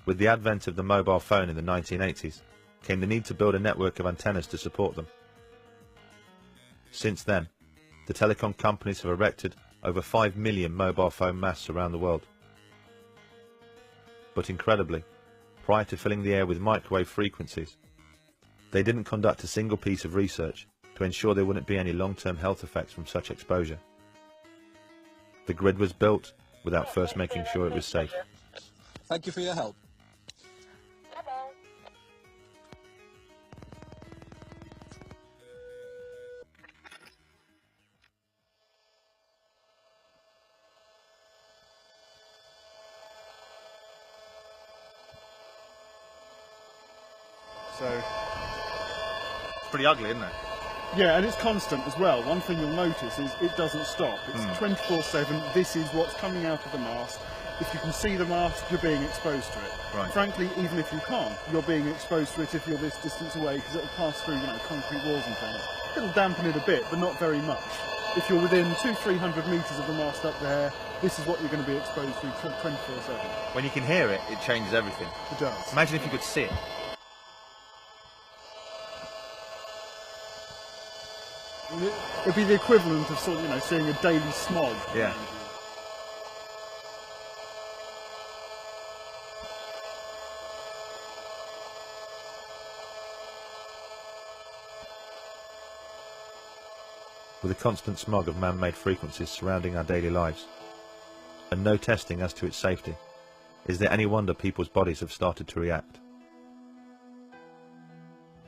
With the advent of the mobile phone in the 1980s, came the need to build a network of antennas to support them. Since then, the telecom companies have erected over 5 million mobile phone masts around the world. But incredibly, prior to filling the air with microwave frequencies, they didn't conduct a single piece of research to ensure there wouldn't be any long-term health effects from such exposure. The grid was built without first making sure it was safe. Thank you for your help. So, It's pretty ugly, isn't it? yeah, and it's constant as well. One thing you'll notice is it doesn't stop. It's 24/7. This is what's coming out of the mast. If you can see the mast, you're being exposed to it. Right. Frankly, even if you can't, you're being exposed to it if you're this distance away, because it'll pass through, concrete walls and things. It'll dampen it a bit, but not very much. If you're within 200-300 metres of the mast up there, this is what you're going to be exposed to 24/7. When you can hear it, it changes everything. It does. Imagine if you could see it. It'd be the equivalent of seeing a daily smog. Yeah. With a constant smog of man-made frequencies surrounding our daily lives, and no testing as to its safety, is there any wonder people's bodies have started to react?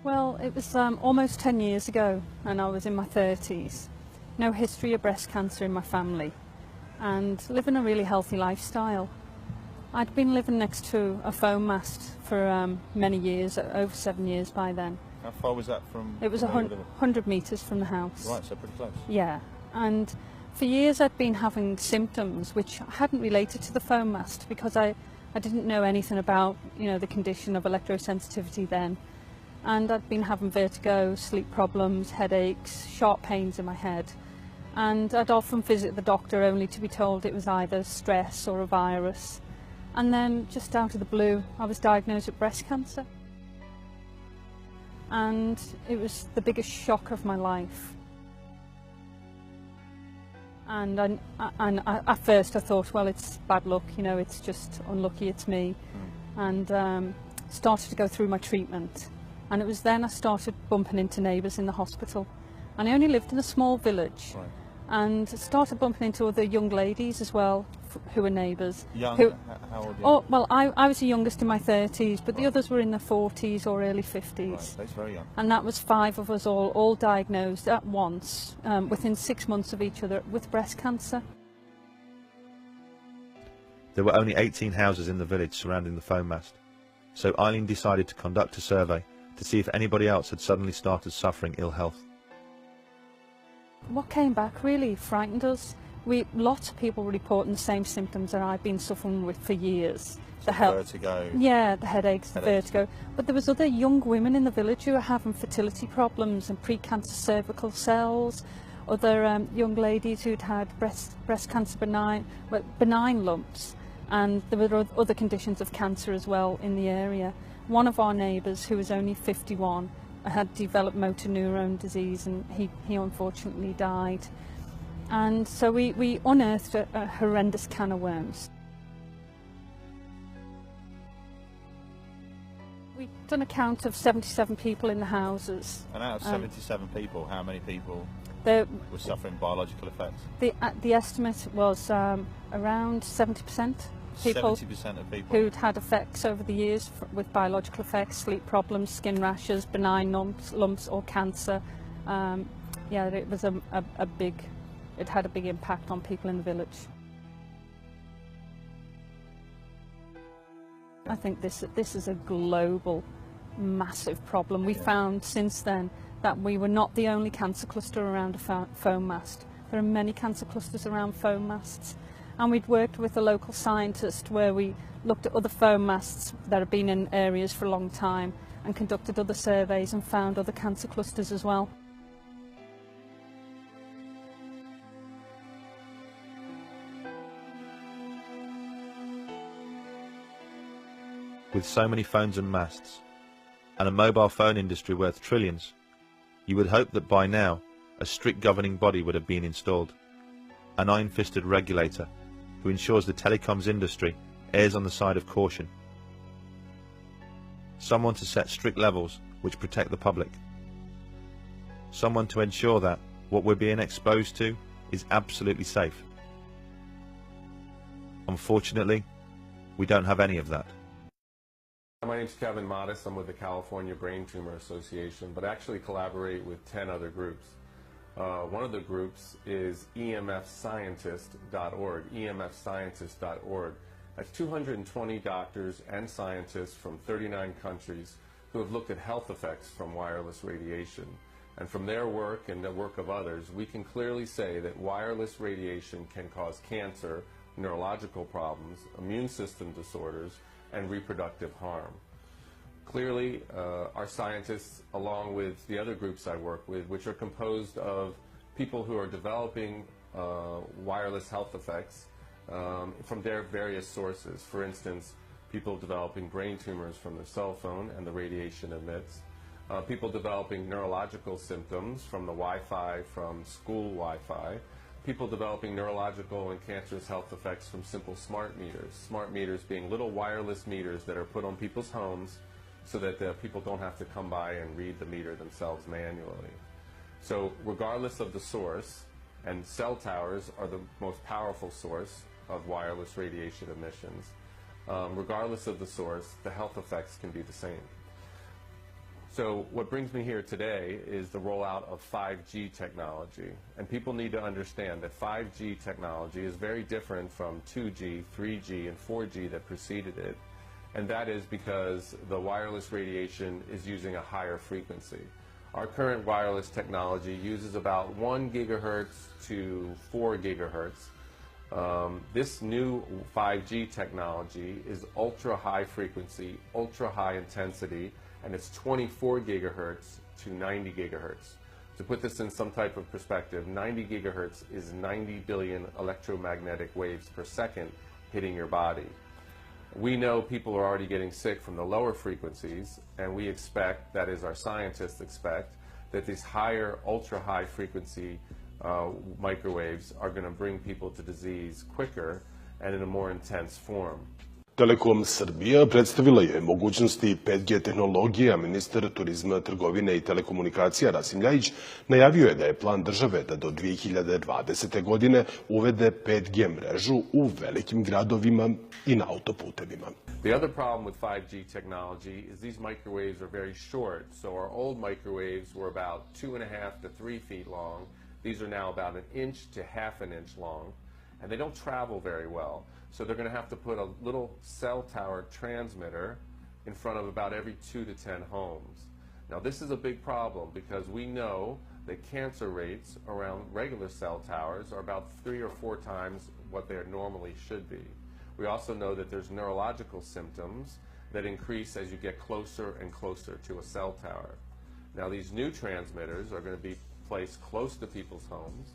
Well, it was almost 10 years ago, and I was in my 30s. No history of breast cancer in my family, and living a really healthy lifestyle. I'd been living next to a foam mast for many years, over 7 years by then. How far was that from? It was 100 metres from the house. Right, so pretty close. Yeah, and for years I'd been having symptoms which hadn't related to the foam mast, because I didn't know anything about the condition of electrosensitivity then. And I'd been having vertigo, sleep problems, headaches, sharp pains in my head. And I'd often visit the doctor only to be told it was either stress or a virus. And then, just out of the blue, I was diagnosed with breast cancer. And it was the biggest shock of my life. And at first I thought, well, it's bad luck, it's just unlucky, it's me. And started to go through my treatment. And it was then I started bumping into neighbours in the hospital. And I only lived in a small village. Right. And started bumping into other young ladies as well, who were neighbours. Young? How old are you? Oh, well, I was the youngest in my 30s, but the others were in their 40s or early 50s. Right, that's very young. And that was 5 of us all diagnosed at once, within 6 months of each other, with breast cancer. There were only 18 houses in the village surrounding the foam mast, so Eileen decided to conduct a survey to see if anybody else had suddenly started suffering ill health. What came back really frightened us. Lots of people were reporting the same symptoms that I've been suffering with for years. Vertigo. Yeah, the headaches, the vertigo. But there was other young women in the village who were having fertility problems and precancer cervical cells. Other young ladies who'd had breast cancer benign lumps, and there were other conditions of cancer as well in the area. One of our neighbours, who was only 51, had developed motor neurone disease, and he unfortunately died. And so we unearthed a horrendous can of worms. We've done a count of 77 people in the houses. And out of 77 people, how many people were suffering biological effects? The estimate was around 70%. People 70% of people who'd had effects over the years with biological effects, sleep problems, skin rashes, benign lumps or cancer. Yeah, it was it had a big impact on people in the village. I think this is a global, massive problem. We found since then that we were not the only cancer cluster around a foam mast. There are many cancer clusters around foam masts. And we'd worked with a local scientist where we looked at other foam masts that have been in areas for a long time and conducted other surveys and found other cancer clusters as well. With so many phones and masts, and a mobile phone industry worth trillions, you would hope that by now a strict governing body would have been installed, an iron-fisted regulator who ensures the telecoms industry errs on the side of caution, someone to set strict levels which protect the public, someone to ensure that what we're being exposed to is absolutely safe. Unfortunately, we don't have any of that. My name's Kevin Modis. I'm with the California Brain Tumor Association, but actually collaborate with 10 other groups. One of the groups is emfscientist.org, emfscientist.org. That's 220 doctors and scientists from 39 countries who have looked at health effects from wireless radiation. And from their work and the work of others, we can clearly say that wireless radiation can cause cancer, neurological problems, immune system disorders, and reproductive harm. Clearly, our scientists, along with the other groups I work with, which are composed of people who are developing wireless health effects from their various sources. For instance, people developing brain tumors from their cell phone and the radiation emits, people developing neurological symptoms from the Wi-Fi, from school Wi-Fi, people developing neurological and cancerous health effects from simple smart meters being little wireless meters that are put on people's homes so that people don't have to come by and read the meter themselves manually. So regardless of the source, and cell towers are the most powerful source of wireless radiation emissions, regardless of the source, the health effects can be the same. So what brings me here today is the rollout of 5G technology. And people need to understand that 5G technology is very different from 2G, 3G, and 4G that preceded it. And that is because the wireless radiation is using a higher frequency. Our current wireless technology uses about 1 gigahertz to 4 gigahertz. This new 5G technology is ultra high frequency, ultra high intensity, and it's 24 gigahertz to 90 gigahertz. To put this in some type of perspective, 90 gigahertz is 90 billion electromagnetic waves per second hitting your body. We know people are already getting sick from the lower frequencies, and we expect, that is our scientists expect, that these higher, ultra-high frequency microwaves are going to bring people to disease quicker and in a more intense form. Telekom Srbija predstavila je mogućnosti 5G tehnologije, a ministar turizma, trgovine i telekomunikacija Rasim Ljajić najavio je da je plan države da do 2020. godine uvede 5G mrežu u velikim gradovima i na autoputevima. The other problem with 5G technology is these microwaves are very short. So our old microwaves were about 2.5 to 3 feet long. These are now about 1 inch to half an inch long, and they don't travel very well. So they're going to have to put a little cell tower transmitter in front of about every 2 to 10 homes. Now this is a big problem because we know that cancer rates around regular cell towers are about 3 or 4 times what they normally should be. We also know that there's neurological symptoms that increase as you get closer and closer to a cell tower. Now these new transmitters are going to be placed close to people's homes.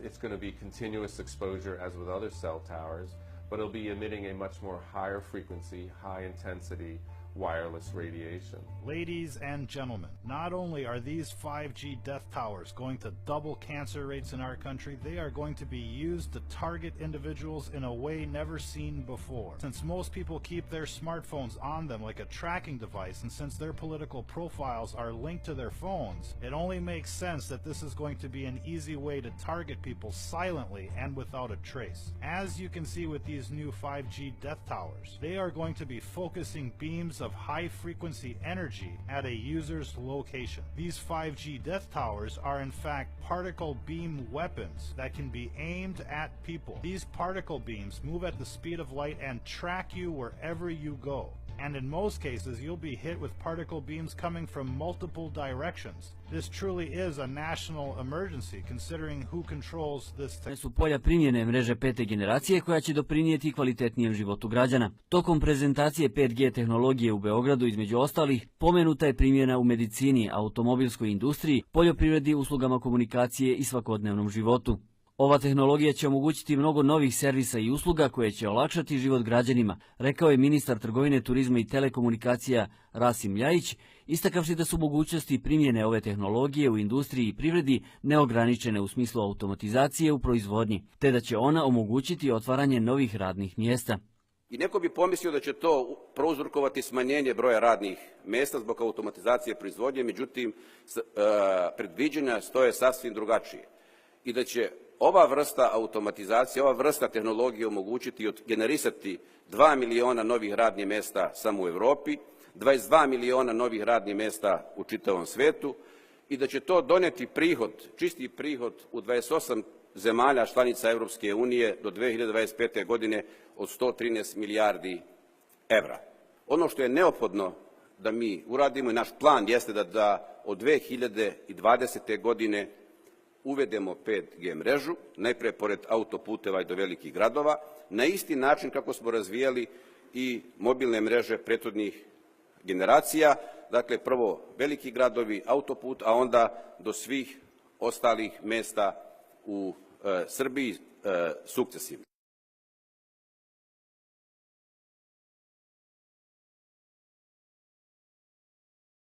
It's going to be continuous exposure as with other cell towers, but it'll be emitting a much more higher frequency, high intensity wireless radiation. Ladies and gentlemen, not only are these 5G death towers going to double cancer rates in our country, they are going to be used to target individuals in a way never seen before. Since most people keep their smartphones on them like a tracking device, and since their political profiles are linked to their phones, it only makes sense that this is going to be an easy way to target people silently and without a trace. As you can see with these new 5G death towers, they are going to be focusing beams of high-frequency energy at a user's location. These 5G death towers are in fact particle beam weapons that can be aimed at people. These particle beams move at the speed of light and track you wherever you go. And in most cases, you'll be hit with particle beams coming from multiple directions. This truly is a national emergency, considering who controls this technology. Su polja primjene mreže 5. generacije koja će doprinijeti kvalitetnijem životu građana. Tokom prezentacije 5G tehnologije u Beogradu, između ostalih, pomenuta je primjena u medicini, automobilskoj industriji, poljoprivredi, uslugama komunikacije i svakodnevnom životu. Ova tehnologija će omogućiti mnogo novih servisa i usluga koje će olakšati život građanima, rekao je ministar trgovine, turizma i telekomunikacija Rasim Ljajić, istakavši da su mogućnosti primjene ove tehnologije u industriji i privredi neograničene u smislu automatizacije u proizvodnji, te da će ona omogućiti otvaranje novih radnih mjesta. I neko bi pomislio da će to prouzrokovati smanjenje broja radnih mjesta zbog automatizacije proizvodnje, međutim, predviđanja stoje sasvim drugačije. I da će ova vrsta automatizacije, ova vrsta tehnologije omogućiti i generisati 2 miliona novih radnih mjesta samo u Europi, 22 miliona novih radnih mjesta u čitavom svetu i da će to doneti prihod, čisti prihod u 28 zemalja članica Europske unije do 2025. godine od 113 milijardi evra. Ono što je neophodno da mi uradimo i naš plan jeste da od 2020. godine uvedemo 5G mrežu, najpre pored autoputeva i do velikih gradova, na isti način kako smo razvijali i mobilne mreže prethodnih generacija, dakle prvo veliki gradovi, autoput, a onda do svih ostalih mjesta u Srbiji sukcesivno.